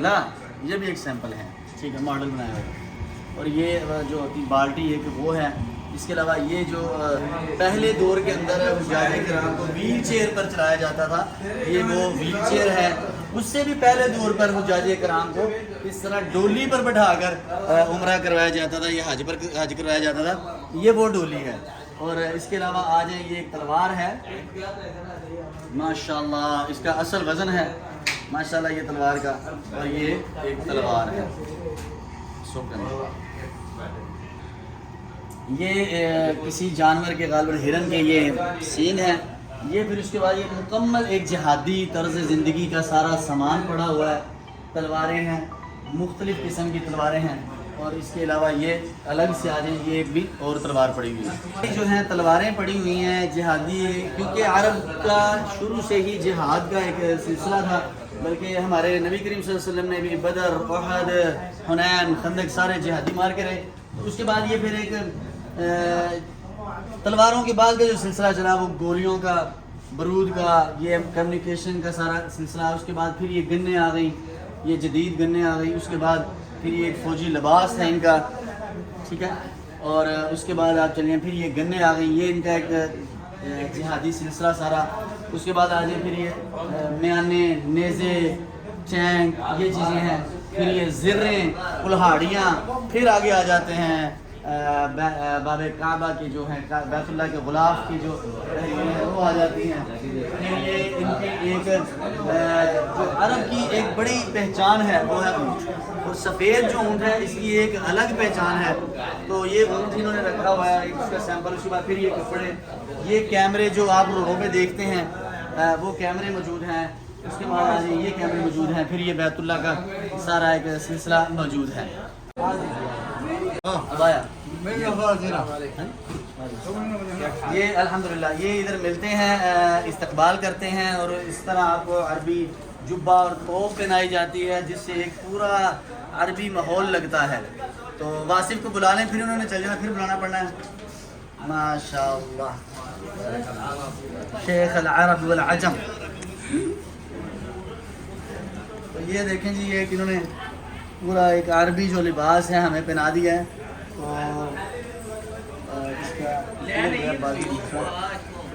لا یہ بھی ایک سیمپل ہے، ٹھیک ہے، ماڈل بنایا ہوا ہے۔ اور یہ جو ہوتی بالٹی ہے کہ وہ ہے۔ اس کے علاوہ یہ جو پہلے دور کے اندر حجاج کرام کو ویل چیئر پر چلایا جاتا تھا، یہ وہ ویل چیئر ہے۔ اس سے بھی پہلے دور پر حجاج کرام کو اس طرح ڈولی پر بٹھا کر عمرہ کروایا جاتا تھا، یہ حج کروایا جاتا تھا، یہ وہ ڈولی ہے۔ اور اس کے علاوہ آ جائیں، یہ ایک تلوار ہے ماشاءاللہ، اس کا اصل وزن ہے ماشاءاللہ یہ تلوار کا، اور یہ ایک تلوار ہے۔ یہ کسی جانور کے غالباً ہرن کے یہ سین ہے۔ یہ پھر اس کے بعد یہ مکمل ایک جہادی طرز زندگی کا سارا سامان پڑا ہوا ہے، تلواریں ہیں، مختلف قسم کی تلواریں ہیں۔ اور اس کے علاوہ یہ الگ سے آ جائیں، یہ بھی اور تلوار پڑی ہوئی ہے۔ یہ جو ہیں تلواریں پڑی ہوئی ہیں جہادی، کیونکہ عرب کا شروع سے ہی جہاد کا ایک سلسلہ تھا، بلکہ ہمارے نبی کریم صلی اللہ علیہ وسلم نے بھی بدر، احد، حنین، خندق سارے جہادی مار کے رہے۔ اس کے بعد یہ پھر ایک تلواروں کے بعد کا جو سلسلہ چلا وہ گولیوں کا، بارود کا، یہ کمیونیکیشن کا سارا سلسلہ۔ اس کے بعد پھر یہ گنیں آ گئیں، یہ جدید گنیں آ گئیں۔ اس کے بعد پھر یہ ایک فوجی لباس ہے ان کا، ٹھیک ہے۔ اور اس کے بعد آپ چلیں، پھر یہ گنیں آ گئیں، یہ ان کا ایک جہادی سلسلہ سارا۔ اس کے بعد آ جائیں پھر یہ میانے، نیزے، ٹینک، یہ چیزیں ہیں۔ پھر یہ زریں، کلہاڑیاں، پھر آگے آ جاتے ہیں باب کعبہ کی جو ہیں، بیت اللہ کے غلاف کی جو وہ آ جاتی ہیں۔ پھر یہ ان کی ایک جو عرب کی ایک بڑی پہچان ہے وہ ہے اونٹ، اور سفید جو اونٹ ہے اس کی ایک الگ پہچان ہے۔ تو یہ اونٹ انہوں نے رکھا ہوا ہے، اس کا سیمپل۔ اس کے بعد پھر یہ کپڑے، یہ کیمرے جو آپ روڈوں پہ دیکھتے ہیں وہ کیمرے موجود ہیں۔ اس کے بعد یہ کیمرے موجود ہیں۔ پھر یہ بیت اللہ کا سارا ایک سلسلہ موجود ہے۔ یہ الحمدللہ یہ ادھر ملتے ہیں، استقبال کرتے ہیں، اور اس طرح آپ کو عربی جبہ اور توپ پہنائی جاتی ہے، جس سے ایک پورا عربی ماحول لگتا ہے۔ تو واصف کو بلا لیں، پھر انہوں نے چل جانا، پھر بلانا پڑنا ہے۔ ماشاءاللہ شیخ العرب والعجم۔ تو یہ دیکھیں جی، یہ انہوں نے پورا ایک عربی جو لباس ہے ہمیں پہنا دیا ہے۔ تو اس کا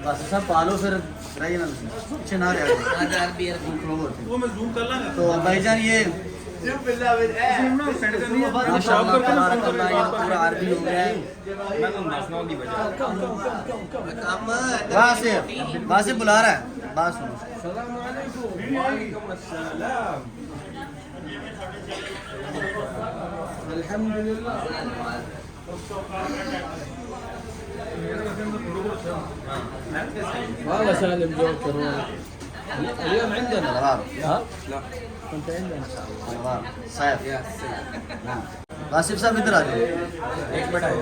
بس سب پالو، پھر رہیے نا پیچھے نہ رہے۔ تو بھائی جان یہ ماشاءاللہ تبارک اللہ، یہ پورا عربی ہو گیا ہے۔ وہاں سے بلا رہا ہے، بات سنو۔ السلام علیکم۔ وعلیکم السلام۔ الحمدللہ۔ والله سالم جو كورونا اليوم عندنا ها لا كنت عندنا صاحب واصف صاحب ادھر آ جائیں، ایک منٹ آئے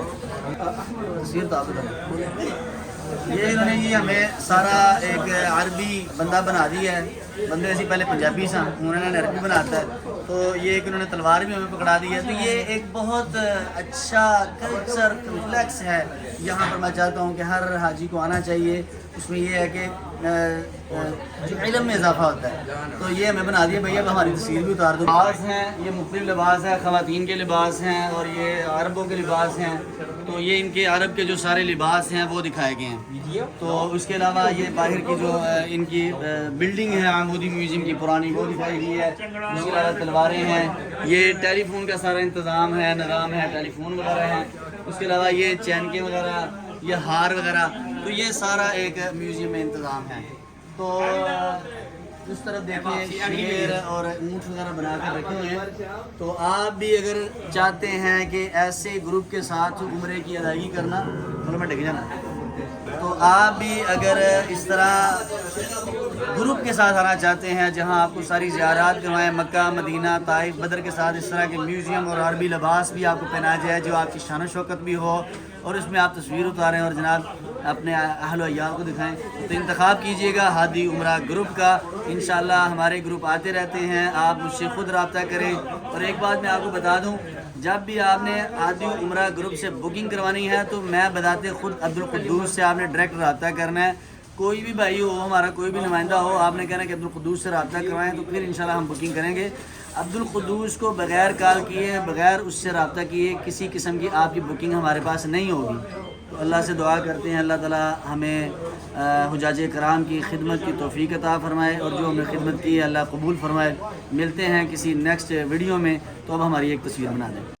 تصویر تو آپ ادھر۔ یہ انہوں نے یہ ہمیں سارا ایک عربی بندہ بنا دیا ہے۔ بندے ایسی پہلے پنجابی سا، انہوں نے عربی بناتا ہے۔ تو یہ ایک انہوں نے تلوار بھی ہمیں پکڑا دی ہے۔ تو یہ ایک بہت اچھا کلچر کمپلیکس ہے یہاں پر۔ میں چاہتا ہوں کہ ہر حاجی کو آنا چاہیے۔ اس میں یہ ہے کہ جو علم میں اضافہ ہوتا ہے۔ تو یہ ہمیں بنا دیا بھیا، اب ہماری تصویر بھی اتار دو۔ لباس ہیں، یہ مختلف لباس ہیں، خواتین کے لباس ہیں اور یہ عربوں کے لباس ہیں۔ تو یہ ان کے عرب کے جو سارے لباس ہیں وہ دکھائے گئے ہیں۔ تو اس کے علاوہ یہ باہر کی جو ان کی بلڈنگ ہے عمودی میوزیم کی پرانی، وہ دکھائی گئی ہے۔ اس کے علاوہ تلواریں ہیں، یہ ٹیلی فون کا سارا انتظام ہے، نظام ہے، ٹیلی فون وغیرہ ہیں۔ اس کے علاوہ یہ چینکے وغیرہ، یہ ہار وغیرہ، تو یہ سارا ایک میوزیم میں انتظام ہے۔ تو اس طرف دیکھیں شیر اور اونٹ وغیرہ بنا کر رکھے ہوئے ہیں۔ تو آپ بھی اگر چاہتے ہیں کہ ایسے گروپ کے ساتھ عمرے کی ادائیگی کرنا، میں ڈگ جانا، تو آپ بھی اگر اس طرح گروپ کے ساتھ آنا چاہتے ہیں جہاں آپ کو ساری زیارات کروائیں، مکہ، مدینہ، طائف، بدر کے ساتھ اس طرح کے میوزیم اور عربی لباس بھی آپ کو پہنایا جائے جو آپ کی شان و شوکت بھی ہو، اور اس میں آپ تصویر اتاریں اور جناب اپنے اہل و عیال کو دکھائیں، تو انتخاب کیجئے گا ہادی عمرہ گروپ کا۔ انشاءاللہ ہمارے گروپ آتے رہتے ہیں، آپ مجھ سے خود رابطہ کریں۔ اور ایک بات میں آپ کو بتا دوں، جب بھی آپ نے ہادی عمرہ گروپ سے بکنگ کروانی ہے تو میں بتاتے خود عبدالقدوس سے آپ نے ڈائریکٹ رابطہ کرنا ہے۔ کوئی بھی بھائی ہو، ہمارا کوئی بھی نمائندہ ہو، آپ نے کہنا کہ عبدالقدوس سے رابطہ کروائیں، تو پھر انشاءاللہ ہم بکنگ کریں گے۔ عبدالقدوس کو بغیر کال کیے، بغیر اس سے رابطہ کیے کسی قسم کی آپ کی بکنگ ہمارے پاس نہیں ہوگی۔ تو اللہ سے دعا کرتے ہیں اللہ تعالیٰ ہمیں حجاج کرام کی خدمت کی توفیق عطا فرمائے، اور جو ہم نے خدمت کی ہے اللہ قبول فرمائے۔ ملتے ہیں کسی نیکسٹ ویڈیو میں، تو اب ہماری ایک تصویر بنا دیں۔